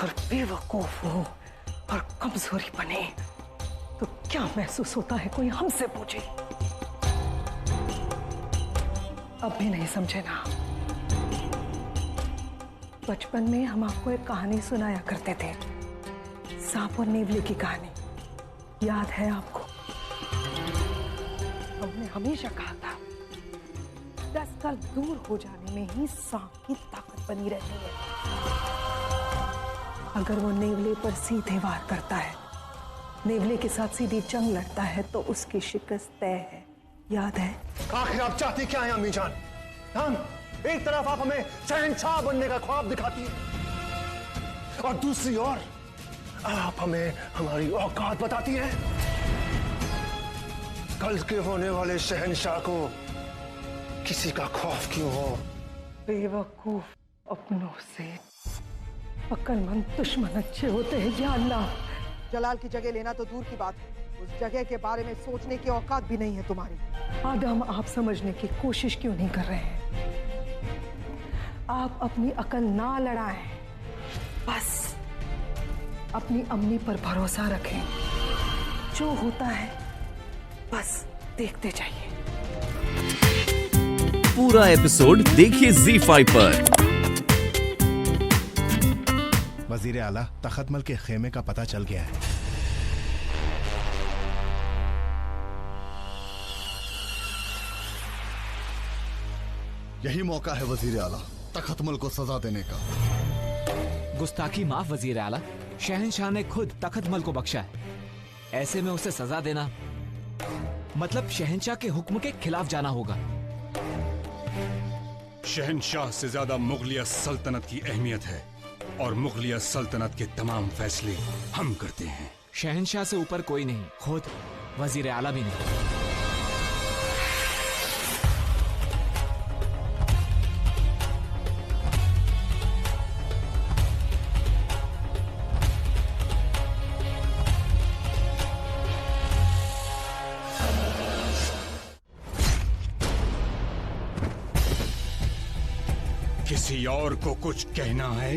और बेवकूफ हो और कमजोरी बने तो क्या महसूस होता है कोई हमसे पूछे। अब भी नहीं समझे ना। बचपन में हम आपको एक कहानी सुनाया करते थे, सांप और नेवले की कहानी, याद है आपको? हमने हमेशा कहा था 10 साल दूर हो जाने में ही सांप की ताकत बनी रहती है। अगर वो नेवले पर सीधे वार करता है, नेवले के साथ सीधी जंग लड़ता है तो उसकी शिकस्त तय है, याद है? आखिर आप चाहती क्या है अम्मी जान? एक तरफ आप हमें शहंशाह बनने का ख्वाब दिखाती है और दूसरी ओर आप हमें हमारी औकात बताती है। कल के होने वाले शहंशाह को किसी का खौफ क्यों हो? बेवकूफ अपनों से अक्लमंद दुश्मन अच्छे होते हैं या अल्लाह। जलाल की जगह लेना तो दूर की बात है, उस जगह के बारे में सोचने की औकात भी नहीं है तुम्हारी। आदम, आप समझने की कोशिश क्यों नहीं कर रहे हैं? आप अपनी अकल ना लड़ाएं, बस अपनी अम्मी पर भरोसा रखें। जो होता है बस देखते जाइए। पूरा एपिसोड देखिए ZEE5 पर। वजीर आला तखतमल के खेमे का पता चल गया है। यही मौका है वजीर आला तखतमल को सजा देने का। गुस्ताखी माफ वजीर आला, शहंशाह ने खुद तखतमल को बख्शा है, ऐसे में उसे सजा देना मतलब शहंशाह के हुक्म के खिलाफ जाना होगा। शहंशाह से ज्यादा मुगलिया सल्तनत की अहमियत है और मुगलिया सल्तनत के तमाम फैसले हम करते हैं। शहंशाह से ऊपर कोई नहीं, खुद वजीर आला भी नहीं। किसी और को कुछ कहना है?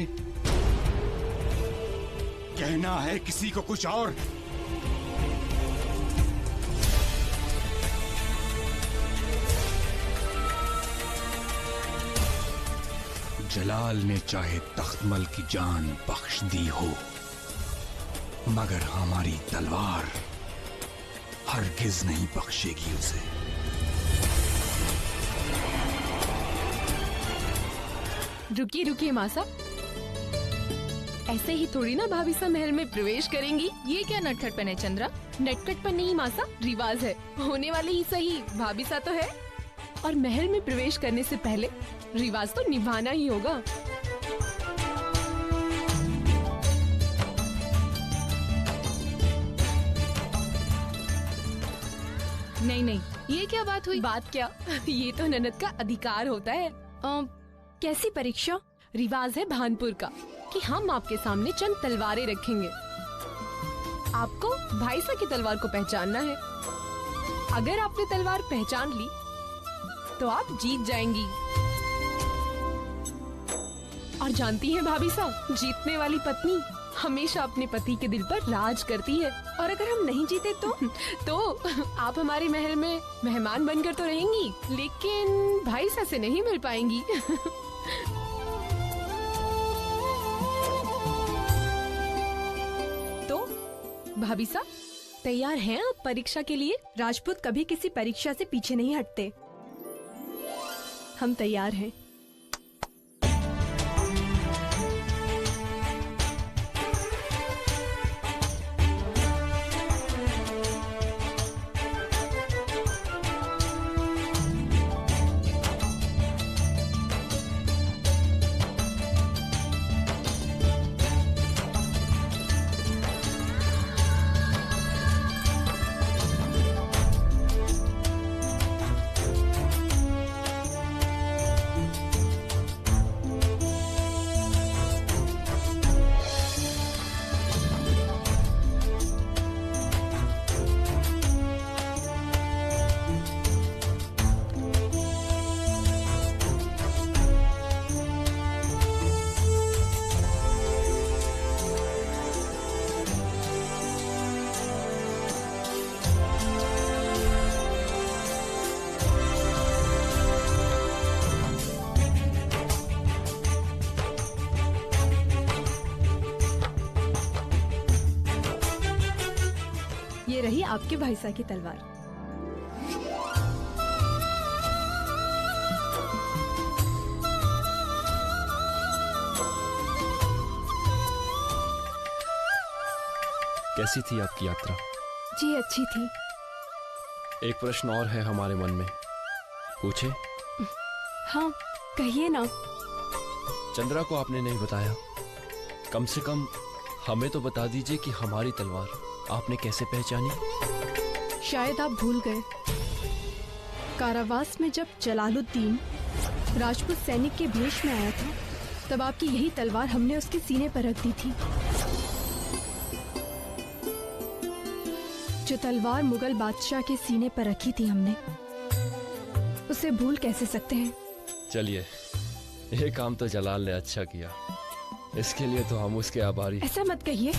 कहना है किसी को कुछ और? जलाल ने चाहे तख्तमल की जान बख्श दी हो, मगर हमारी तलवार हरगिज नहीं बख्शेगी उसे। रुकिए रुकिए माँ साहब, ऐसे ही थोड़ी ना भाभी सा महल में प्रवेश करेंगी। ये क्या नटखटपन है चंद्रा? नटखटपन नहीं माँ साहब, रिवाज है। होने वाले ही सही, भाभी सा तो है। और महल में प्रवेश करने से पहले रिवाज तो निभाना ही होगा। नहीं नहीं, ये क्या बात हुई? बात क्या, ये तो ननद का अधिकार होता है। कैसी परीक्षा? रिवाज है भानपुर का कि हम आपके सामने चंद तलवारें रखेंगे। आपको भाई सा की तलवार को पहचानना है। अगर आपने तलवार पहचान ली तो आप जीत जाएंगी। और जानती हैं भाभी सा, जीतने वाली पत्नी हमेशा अपने पति के दिल पर राज करती है। और अगर हम नहीं जीते तो आप हमारे महल में मेहमान बनकर तो रहेंगी, लेकिन भाई सा से नहीं मिल पाएंगी। तो भाभी सा तैयार हैं आप परीक्षा के लिए? राजपूत कभी किसी परीक्षा से पीछे नहीं हटते। हम तैयार हैं। ये आपके भाई साहब की तलवार। कैसी थी आपकी यात्रा? जी अच्छी थी। एक प्रश्न और है हमारे मन में, पूछे? हाँ कहिए ना। चंद्रा को आपने नहीं बताया, कम से कम हमें तो बता दीजिए कि हमारी तलवार आपने कैसे पहचानी? शायद आप भूल गए, कारावास में जब जलालुद्दीन राजपूत सैनिक के भेष में आया था, तब आपकी यही तलवार हमने उसके सीने पर रख दी थी। जो तलवार मुगल बादशाह के सीने पर रखी थी हमने, उसे भूल कैसे सकते हैं? चलिए, ये काम तो जलाल ने अच्छा किया, इसके लिए तो हम उसके आभारी। ऐसा मत कहिए,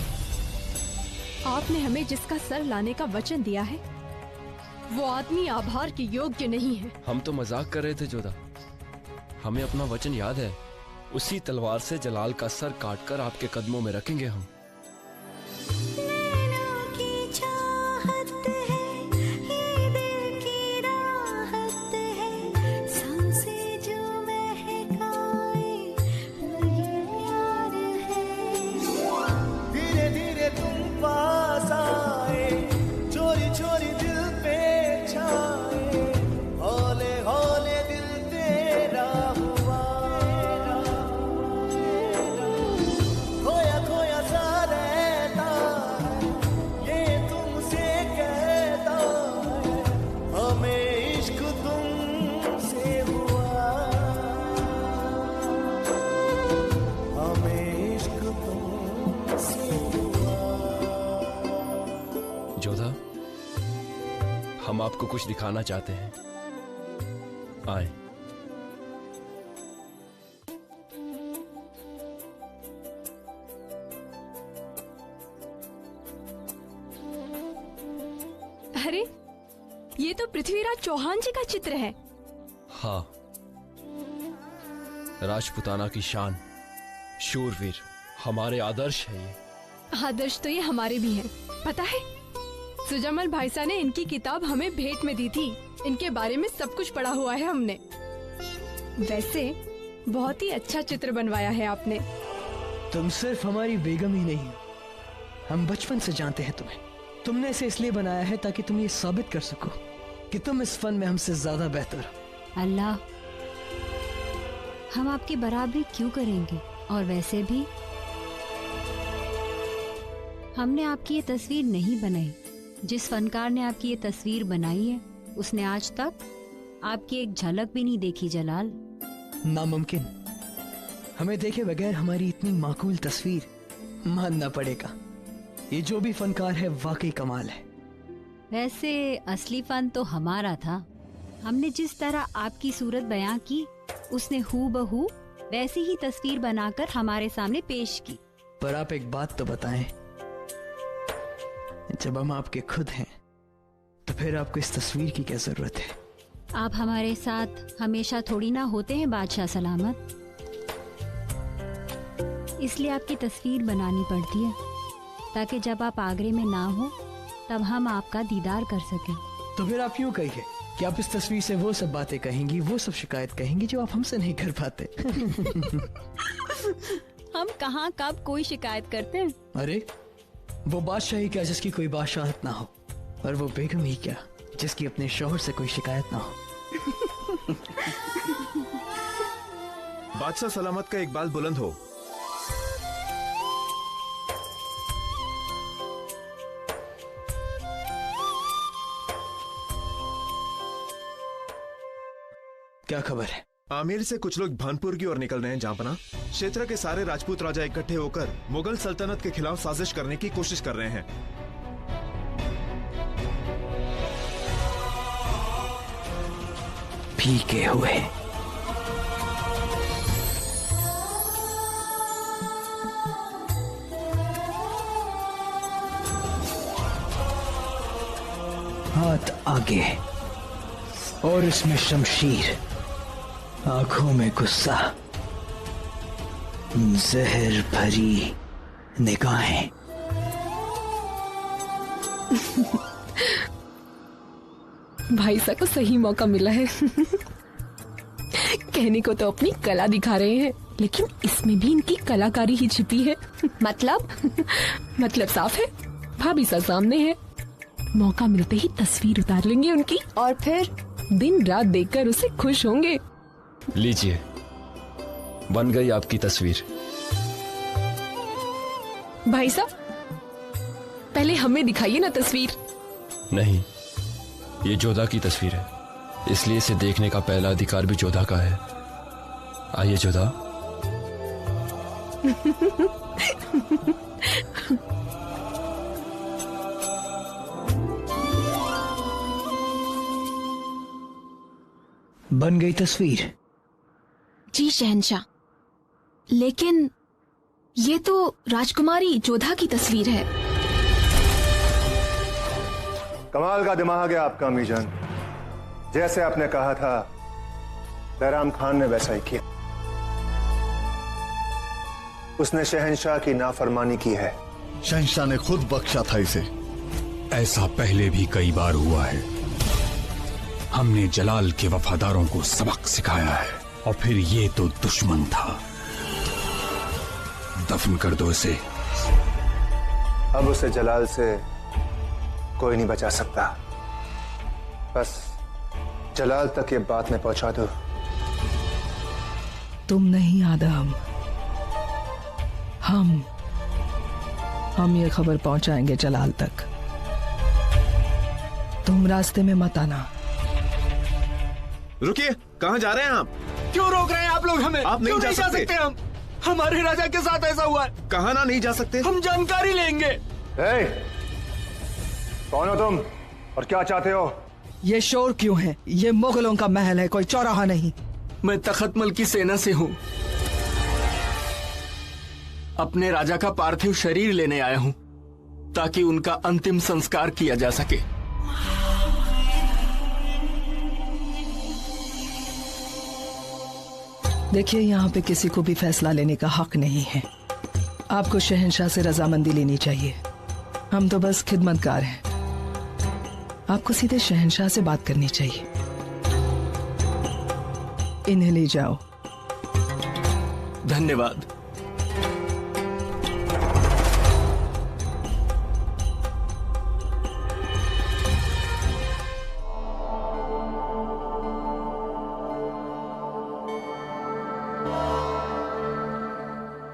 आपने हमें जिसका सर लाने का वचन दिया है, वो आदमी आभार के योग्य नहीं है। हम तो मजाक कर रहे थे जोधा, हमें अपना वचन याद है। उसी तलवार से जलाल का सर काटकर आपके कदमों में रखेंगे हम। जोधा, हम आपको कुछ दिखाना चाहते हैं, आए। अरे, ये तो पृथ्वीराज चौहान जी का चित्र है। हाँ, राजपुताना की शान, शूरवीर, हमारे आदर्श है ये। आदर्श तो ये हमारे भी हैं। पता है, सुजमल भाई साहब ने इनकी किताब हमें भेंट में दी थी। इनके बारे में सब कुछ पढ़ा हुआ है हमने। वैसे बहुत ही अच्छा चित्र बनवाया है आपने। तुम सिर्फ हमारी बेगम ही नहीं हो, हम बचपन से जानते हैं तुम्हें। तुमने इसे इसलिए बनाया है ताकि तुम ये साबित कर सको कि तुम इस फन में हमसे ज्यादा बेहतर हो। अल्लाह, हम आपकी बराबरी क्यों करेंगे? और वैसे भी हमने आपकी ये तस्वीर नहीं बनाई। जिस फनकार ने आपकी ये तस्वीर बनाई है, उसने आज तक आपकी एक झलक भी नहीं देखी जलाल। नामुमकिन, हमें देखे बगैर हमारी इतनी माकूल तस्वीर मानना पड़ेगा। ये जो भी फनकार है वाकई कमाल है। वैसे असली फन तो हमारा था। हमने जिस तरह आपकी सूरत बयां की, उसने हूबहू वैसी ही तस्वीर बनाकर हमारे सामने पेश की। पर आप एक बात तो बताएं, जब हम आपके खुद हैं, तो फिर आपको इस तस्वीर की क्या जरूरत है? आप हमारे साथ हमेशा थोड़ी ना होते हैं बादशाह सलामत, इसलिए आपकी तस्वीर बनानी पड़ती है, ताकि जब आप आगरे में ना हो तब हम आपका दीदार कर सकें। तो फिर आप यूँ कहिए कि आप इस तस्वीर से वो सब बातें कहेंगी, वो सब शिकायत कहेंगी जो आप हमसे नहीं कर पाते। हम कहाँ कब कोई शिकायत करते हैं? अरे, वो बादशाह ही क्या जिसकी कोई बादशाहत ना हो, और वो बेगम ही क्या जिसकी अपने शौहर से कोई शिकायत ना हो। बादशाह सलामत का इकबाल बुलंद हो। क्या खबर है? आमेर से कुछ लोग भानपुर की ओर निकल रहे हैं जहाँपना। क्षेत्र के सारे राजपूत राजा इकट्ठे होकर मुगल सल्तनत के खिलाफ साजिश करने की कोशिश कर रहे हैं। भीगे हुए हाथ आगे और इसमें शमशीर, आंखों में गुस्सा, जहर भरी निगाहें। भाईसा को सही मौका मिला है। कहने को तो अपनी कला दिखा रहे हैं, लेकिन इसमें भी इनकी कलाकारी ही छिपी है। मतलब साफ है, भाभी सा सामने है, मौका मिलते ही तस्वीर उतार लेंगे उनकी और फिर दिन रात देखकर उसे खुश होंगे। लीजिए, बन गई आपकी तस्वीर। भाई साहब, पहले हमें दिखाइए ना तस्वीर। नहीं, ये जोधा की तस्वीर है, इसलिए इसे देखने का पहला अधिकार भी जोधा का है। आइए जोधा। बन गई तस्वीर? जी शहंशाह, लेकिन ये तो राजकुमारी जोधा की तस्वीर है। कमाल का दिमाग है आपका अमीजान। जैसे आपने कहा था, बैराम खान ने वैसा ही किया। उसने शहंशाह की नाफरमानी की है। शहंशाह ने खुद बख्शा था इसे। ऐसा पहले भी कई बार हुआ है। हमने जलाल के वफादारों को सबक सिखाया है, और फिर ये तो दुश्मन था। दफन कर दो इसे। अब उसे जलाल से कोई नहीं बचा सकता। बस जलाल तक ये बात में पहुंचा दो। तुम नहीं आदम, हम ये खबर पहुंचाएंगे जलाल तक। तुम रास्ते में मत आना। रुकिए, कहाँ जा रहे हैं आप? क्यों रोक रहे हैं आप लोग हमें? आप नहीं जा सकते। हम हमारे राजा के साथ ऐसा हुआ है। कहाँ ना नहीं जा सकते? हम जानकारी लेंगे। कौन हो तुम और क्या चाहते हो? ये शोर क्यों है? ये मुगलों का महल है, कोई चौराहा नहीं। मैं तखतमल की सेना से हूँ। अपने राजा का पार्थिव शरीर लेने आया हूँ, ताकि उनका अंतिम संस्कार किया जा सके। देखिए, यहाँ पे किसी को भी फैसला लेने का हक नहीं है। आपको शहंशाह से रजामंदी लेनी चाहिए। हम तो बस खिदमतगार हैं। आपको सीधे शहंशाह से बात करनी चाहिए। इन्हें ले जाओ। धन्यवाद।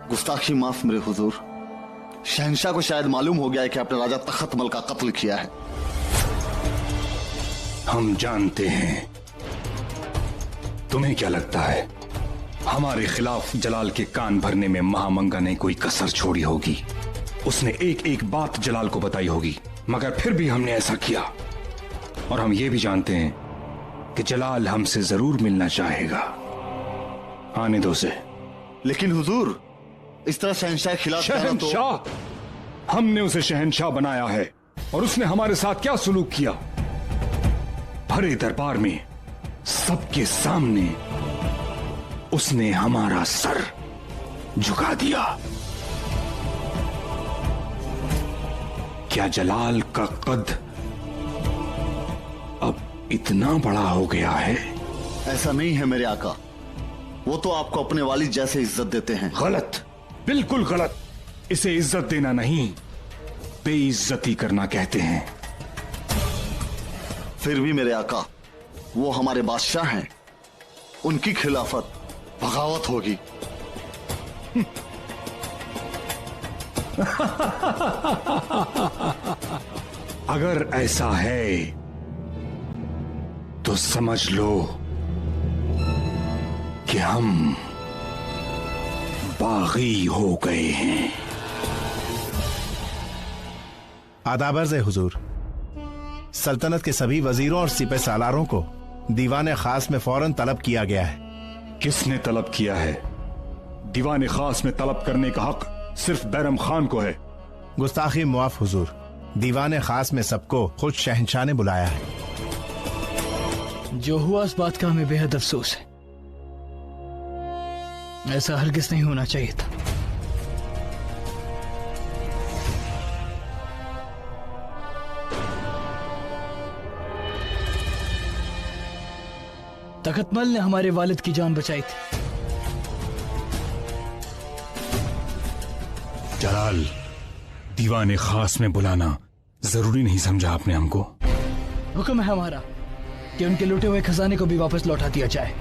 गुस्ताखी माफ मेरे हुजूर। शहंशाह को शायद मालूम हो गया है कि आपने राजा तखतमल का कत्ल किया है। हम जानते हैं। तुम्हें क्या लगता है हमारे खिलाफ जलाल के कान भरने में महामंगा ने कोई कसर छोड़ी होगी? उसने एक एक बात जलाल को बताई होगी, मगर फिर भी हमने ऐसा किया। और हम ये भी जानते हैं कि जलाल हमसे जरूर मिलना चाहेगा। आने दो उसे। लेकिन हुजूर, इस तरह शहंशाह के खिलाफ शहंशाह, हमने उसे शहंशाह बनाया है, और उसने हमारे साथ क्या सुलूक किया? भरे दरबार में सबके सामने उसने हमारा सर झुका दिया। क्या जलाल का कद अब इतना बड़ा हो गया है? ऐसा नहीं है मेरे आका। वो तो आपको अपने वालिद जैसे इज्जत देते हैं। गलत, बिल्कुल गलत। इसे इज्जत देना नहीं, बेइज्जती करना कहते हैं। फिर भी मेरे आका, वो हमारे बादशाह हैं। उनकी खिलाफत बगावत होगी। अगर ऐसा है तो समझ लो कि हम बागी हो गए हैं। आदाबर्ज़ हुजूर, सल्तनत के सभी वजीरों और सिपह सालारों को दीवान खास में फौरन तलब किया गया है। किसने तलब किया है? दीवान खास में तलब करने का हक सिर्फ बैरम खान को है। गुस्ताखी मुआफ हुजूर, दीवान खास में सबको खुद शहंशाह ने बुलाया है। जो हुआ इस बात का हमें बेहद अफसोस है। ऐसा हरगिज नहीं होना चाहिए था। तखतमल ने हमारे वालिद की जान बचाई थी। जलाल, दीवाने खास में बुलाना जरूरी नहीं समझा आपने हमको? हुक्म है हमारा कि उनके लूटे हुए खजाने को भी वापस लौटा दिया जाए।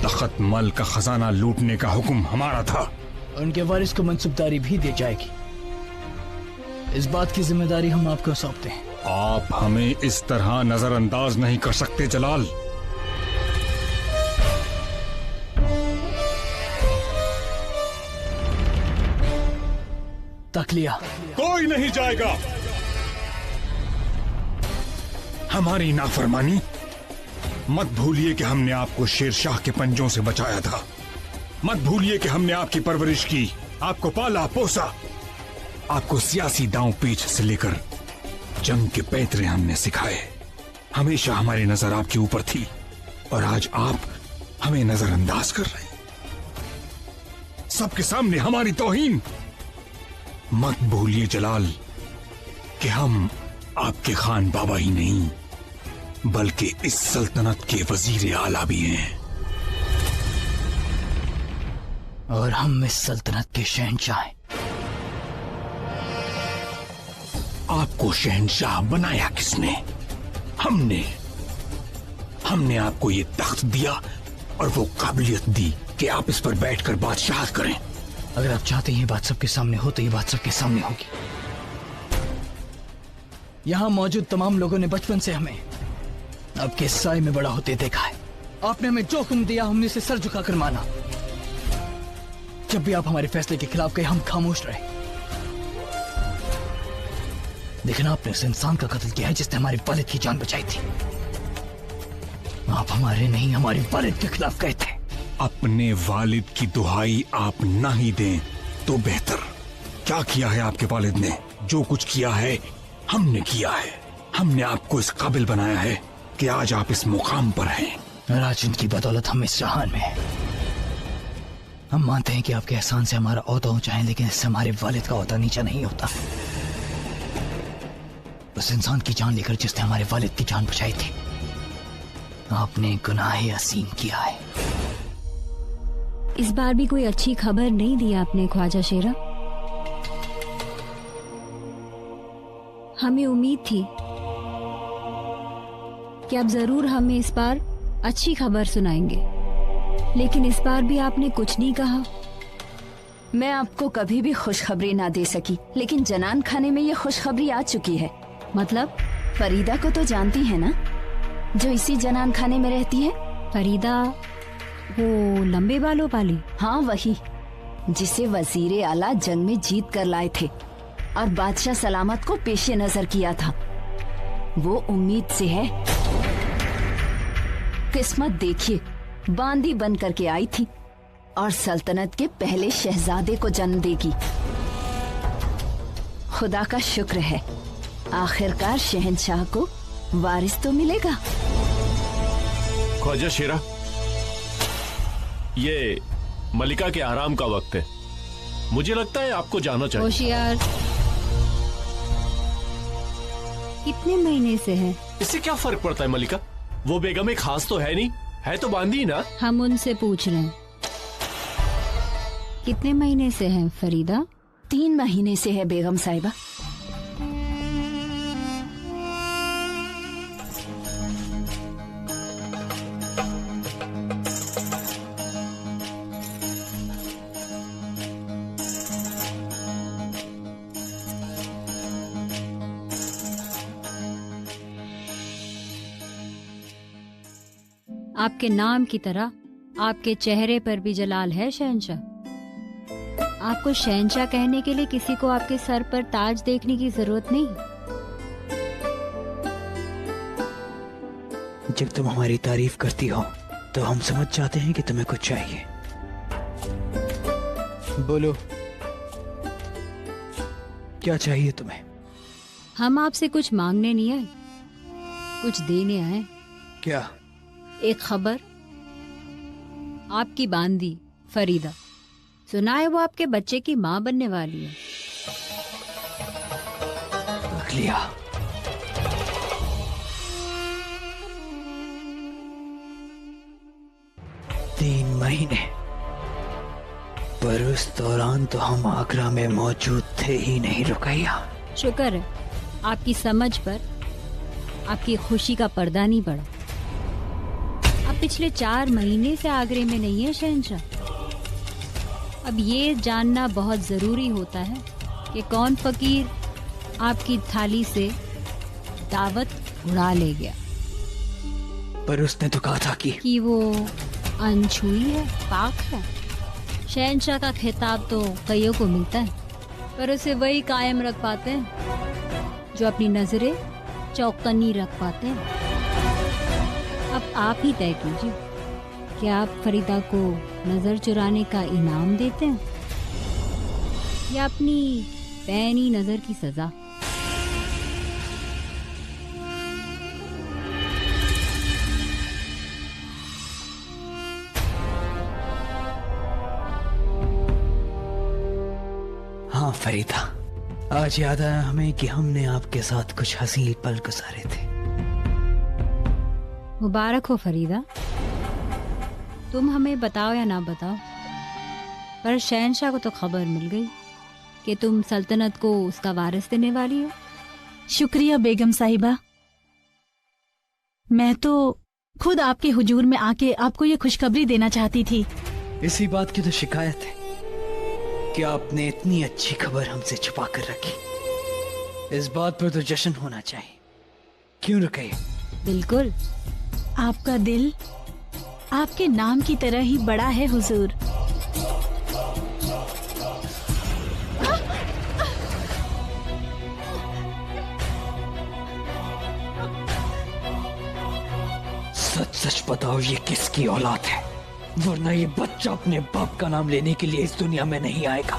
तखतमल का खजाना लूटने का हुक्म हमारा था। उनके वारिस को मंसूबदारी भी दी जाएगी। इस बात की जिम्मेदारी हम आपको सौंपते हैं। आप हमें इस तरह नजरअंदाज नहीं कर सकते जलाल। तकलिया कोई नहीं जाएगा। हमारी नाफरमानी मत भूलिए कि हमने आपको शेरशाह के पंजों से बचाया था। मत भूलिए कि हमने आपकी परवरिश की, आपको पाला पोसा, आपको सियासी दांव पेच से लेकर जंग के पैतरे हमने सिखाए। हमेशा हमारी नजर आपके ऊपर थी और आज आप हमें नजरअंदाज कर रहे हैं। सबके सामने हमारी तौहीन। मत भूलिए जलाल कि हम आपके खान बाबा ही नहीं बल्कि इस सल्तनत के वजीर आला भी हैं। और हम इस सल्तनत के शहंशाह हैं। आपको शहंशाह बनाया किसने? हमने आपको ये तख्त दिया और वो काबिलियत दी कि आप इस पर बैठकर बादशाहत करें। अगर आप चाहते हैं ये बात सबके सामने हो तो ये बात सबके सामने होगी। यहां मौजूद तमाम लोगों ने बचपन से हमें आपके साए में बड़ा होते देखा है। आपने हमें जो हुक्म दिया हमने इसे सर झुकाकर माना। जब भी आप हमारे फैसले के खिलाफ गए हम खामोश रहे। लेकिन आपने उस इंसान का कत्ल किया है जिसने हमारे वालिद की जान बचाई थी। आप हमारे नहीं हमारे वालिद के खिलाफ गए थे। अपने वालिद की दुहाई आप ना ही दें तो बेहतर। क्या किया है आपके वालिद ने? जो कुछ किया है हमने किया है। हमने आपको इस काबिल बनाया है कि आज आप इस मुकाम पर हैं। और आज इनकी बदौलत हम इस जहान में हैं। हम मानते हैं कि आपके एहसान से हमारा ओहदा ऊंचा है, लेकिन इससे हमारे वालिद का ओहदा नीचा नहीं होता। उस इंसान की जान लेकर जिसने हमारे वालिद की जान बचाई थी, आपने गुनाह असीम किया है। इस बार भी कोई अच्छी खबर नहीं दी आपने ख्वाजा शेरा। हमें उम्मीद थी कि आप जरूर हमें इस बार अच्छी खबर सुनाएंगे, लेकिन इस बार भी आपने कुछ नहीं कहा। मैं आपको कभी भी खुशखबरी ना दे सकी, लेकिन जनान खाने में ये खुशखबरी आ चुकी है। मतलब? फरीदा को तो जानती है ना, जो इसी जनान खाने में रहती है। फरीदा वो लंबे बालों वाली? हाँ वही, जिसे वजीर आला जंग में जीत कर लाए थे और बादशाह सलामत को पेशे नजर किया था। वो उम्मीद से है। किस्मत देखिए, बांदी बन करके आई थी और सल्तनत के पहले शहजादे को जन्म देगी। खुदा का शुक्र है, आखिरकार शहंशाह को वारिस तो मिलेगा। ख्वाजा शेरा, ये मलिका के आराम का वक्त है। मुझे लगता है आपको जाना चाहिए। होशियार। कितने महीने से है? इससे क्या फर्क पड़ता है मलिका? वो बेगम एक खास तो है नहीं, है तो बांदी ना। हम उनसे पूछ रहे हैं कितने महीने से है फरीदा? 3 महीने से है बेगम साहिबा। आपके नाम की तरह आपके चेहरे पर भी जलाल है शहंशाह। आपको शहंशाह कहने के लिए किसी को आपके सर पर ताज देखने की जरूरत नहीं। जब तुम हमारी तारीफ करती हो तो हम समझ जाते हैं कि तुम्हें कुछ चाहिए। बोलो, क्या चाहिए तुम्हें? हम आपसे कुछ मांगने नहीं आए, कुछ देने आए। क्या? एक खबर। आपकी बांदी फरीदा, सुना है वो आपके बच्चे की माँ बनने वाली है। लिया। 3 महीने, पर उस दौरान तो हम आगरा में मौजूद थे ही नहीं रुकैया। शुक्र है आपकी समझ पर आपकी खुशी का पर्दा नहीं पड़ा। अब पिछले 4 महीने से आगरे में नहीं है शहंशाह। अब ये जानना बहुत जरूरी होता है कि कौन फकीर आपकी थाली से दावत उड़ा ले गया। पर उसने तो कहा था कि वो अनछुई है, पाक है। शहंशाह का खिताब तो कईयों को मिलता है, पर उसे वही कायम रख पाते हैं जो अपनी नजरें चौकन्नी रख पाते हैं। अब आप ही तय कीजिए कि आप फरीदा को नजर चुराने का इनाम देते हैं या अपनी पैनी नजर की सजा। हाँ फरीदा, आज याद आया हमें कि हमने आपके साथ कुछ हसीन पल गुजारे थे। मुबारक हो फरीदा, तुम हमें बताओ या ना बताओ, पर शहंशाह को तो खबर मिल गई कि तुम सल्तनत को उसका वारिस देने वाली हो। शुक्रिया बेगम साहिबा। मैं तो खुद आपके हुजूर में आके आपको ये खुशखबरी देना चाहती थी। इसी बात की तो शिकायत है कि आपने इतनी अच्छी खबर हमसे छुपा कर रखी। इस बात पर तो जश्न होना चाहिए, क्यों रुकैया? बिल्कुल। आपका दिल आपके नाम की तरह ही बड़ा है हुजूर। सच सच बताओ, ये किसकी औलाद है? वरना ये बच्चा अपने बाप का नाम लेने के लिए इस दुनिया में नहीं आएगा।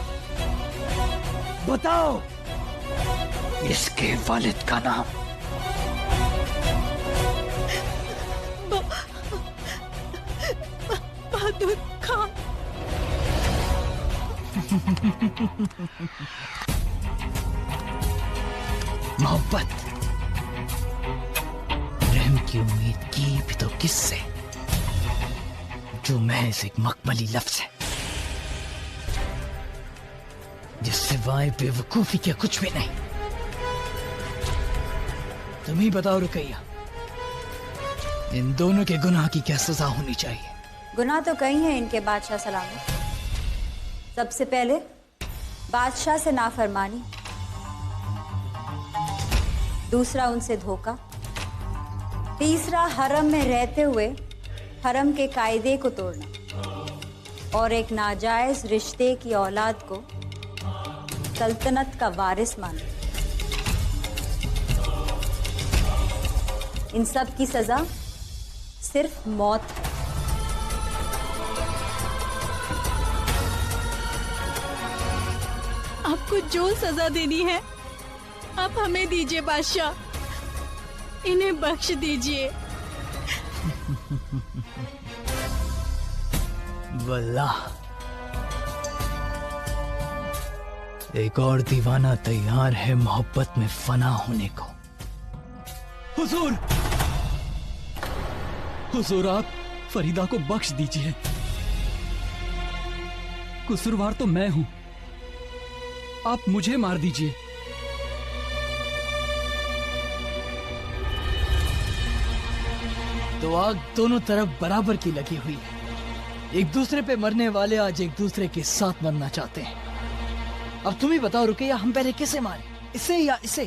बताओ इसके वालिद का नाम। बहादुर खान। मोहब्बत, रहम की उम्मीद की भी तो किससे, जो महज एक मखमली लफ्ज है जिससे वाय बेवकूफी के कुछ भी नहीं। तुम ही बताओ रुकैया, इन दोनों के गुनाह की क्या सजा होनी चाहिए? गुनाह तो कई हैं इनके बादशाह सलामत। सबसे पहले बादशाह से नाफरमानी, दूसरा उनसे धोखा, तीसरा हरम में रहते हुए हरम के कायदे को तोड़ना, और एक नाजायज रिश्ते की औलाद को सल्तनत का वारिस मानना। इन सब की सजा सिर्फ मौत है। आपको जो सजा देनी है आप हमें दीजिए बादशाह, इन्हें बख्श दीजिए। वल्लाह, एक और दीवाना तैयार है मोहब्बत में फना होने को। हुजूर, हुजूर आप फरीदा को बख्श दीजिए। कसूरवार तो मैं हूं, आप मुझे मार दीजिए। तो आग दोनों तरफ बराबर की लगी हुई है। एक दूसरे पे मरने वाले आज एक दूसरे के साथ मरना चाहते हैं। अब तुम ही बताओ रुकैया, हम पहले किसे मारे, इसे या इसे?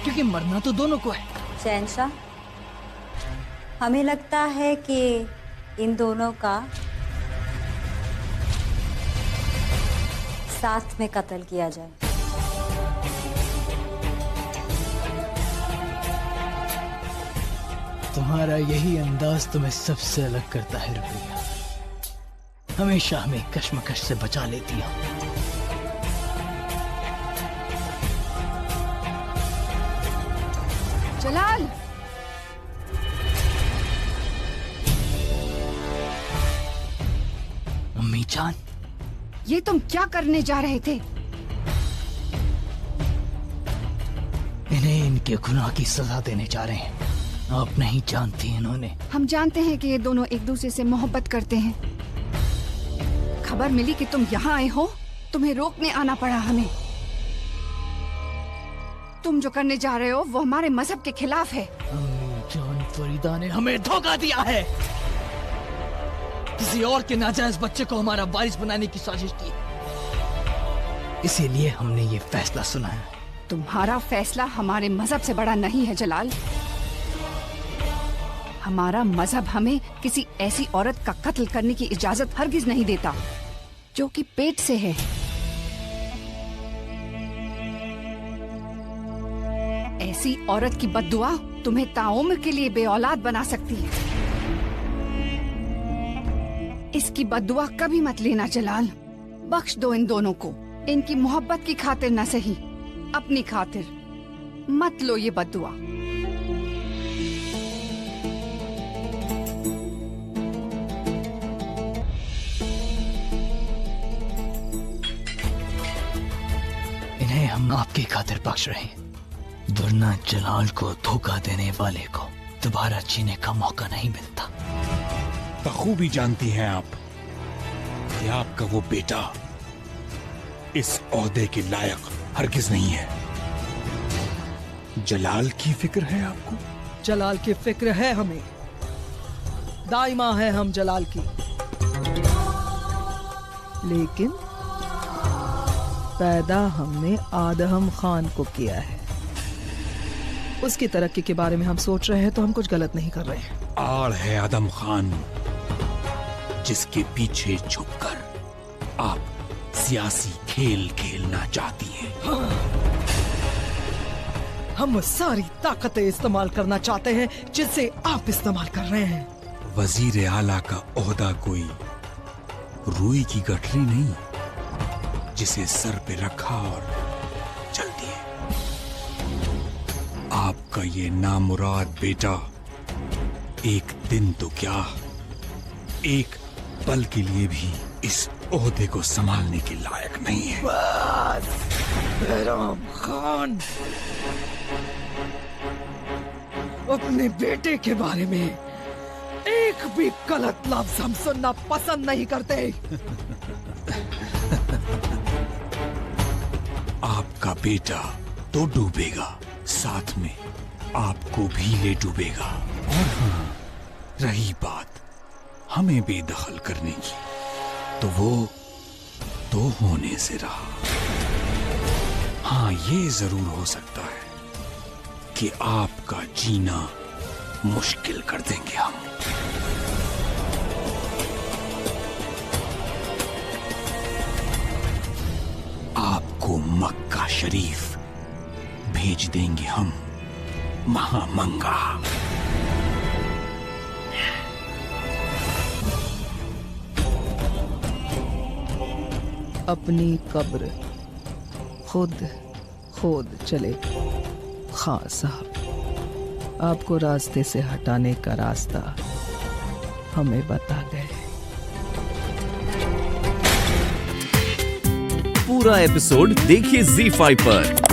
क्योंकि मरना तो दोनों को है। शहंशाह, हमें लगता है कि इन दोनों का साथ में कत्ल किया जाए। तुम्हारा यही अंदाज तुम्हें सबसे अलग करता है रुकैया। हमेशा हमें कश्मकश से बचा लेती हो। जलाल, अम्मी जान, ये तुम क्या करने जा रहे थे? इन्हें इनके गुनाह की सजा देने जा रहे हैं। आप नहीं जानती इन्होंने। हम जानते हैं कि ये दोनों एक दूसरे से मोहब्बत करते हैं। खबर मिली कि तुम यहाँ आए हो, तुम्हें रोकने आना पड़ा हमें। तुम जो करने जा रहे हो वो हमारे मजहब के खिलाफ है। जान फरीदा ने हमें धोखा दिया है। किसी और के नाजायज बच्चे को हमारा वारिस बनाने की साजिश की, इसीलिए हमने ये फैसला सुना है। तुम्हारा फैसला हमारे मजहब से बड़ा नहीं है जलाल। हमारा मजहब हमें किसी ऐसी औरत का कत्ल करने की इजाजत हरगिज नहीं देता जो कि पेट से है। ऐसी औरत की बद्दुआ तुम्हें ताउम्र के लिए बेऔलाद बना सकती है। इसकी बद्दुआ कभी मत लेना जलाल। बख्श दो इन दोनों को। इनकी मोहब्बत की खातिर न सही, अपनी खातिर मत लो ये बद्दुआ। इन्हें हम आपकी खातिर बख्श रहे हैं, वरना जलाल को धोखा देने वाले को दोबारा जीने का मौका नहीं मिलता। बखूबी जानती हैं आप कि आपका वो बेटा इस ओहदे के लायक हरगिज नहीं है। जलाल की फिक्र है आपको? जलाल की फिक्र है हमें, दाइमा है हम जलाल की। लेकिन पैदा हमने आदम खान को किया है। उसकी तरक्की के बारे में हम सोच रहे हैं तो हम कुछ गलत नहीं कर रहे हैं। आड़ है आदम खान, जिसके पीछे छुपकर आप सियासी खेल खेलना चाहती हैं। हम सारी ताकतें इस्तेमाल करना चाहते हैं जिसे आप इस्तेमाल कर रहे हैं। वजीर आला का ओहदा कोई रुई की गठरी नहीं जिसे सर पे रखा और चल दिए। आपका ये नामुराद बेटा एक दिन तो क्या, एक पल के लिए भी इस ओहदे को संभालने के लायक नहीं है। बस बहराम खान, अपने बेटे के बारे में एक भी गलत लफ्ज हम सुनना पसंद नहीं करते। आपका बेटा तो डूबेगा, साथ में आपको भी ले डूबेगा। और हाँ, रही बात हमें बेदखल करने की, तो वो तो होने से रहा। हाँ, ये जरूर हो सकता है कि आपका जीना मुश्किल कर देंगे हम। आपको मक्का शरीफ भेज देंगे हम, महामंगा। अपनी कब्र खुद खोद चले खां साहब। आपको रास्ते से हटाने का रास्ता हमें बता गए। पूरा एपिसोड देखिए ZEE5 पर।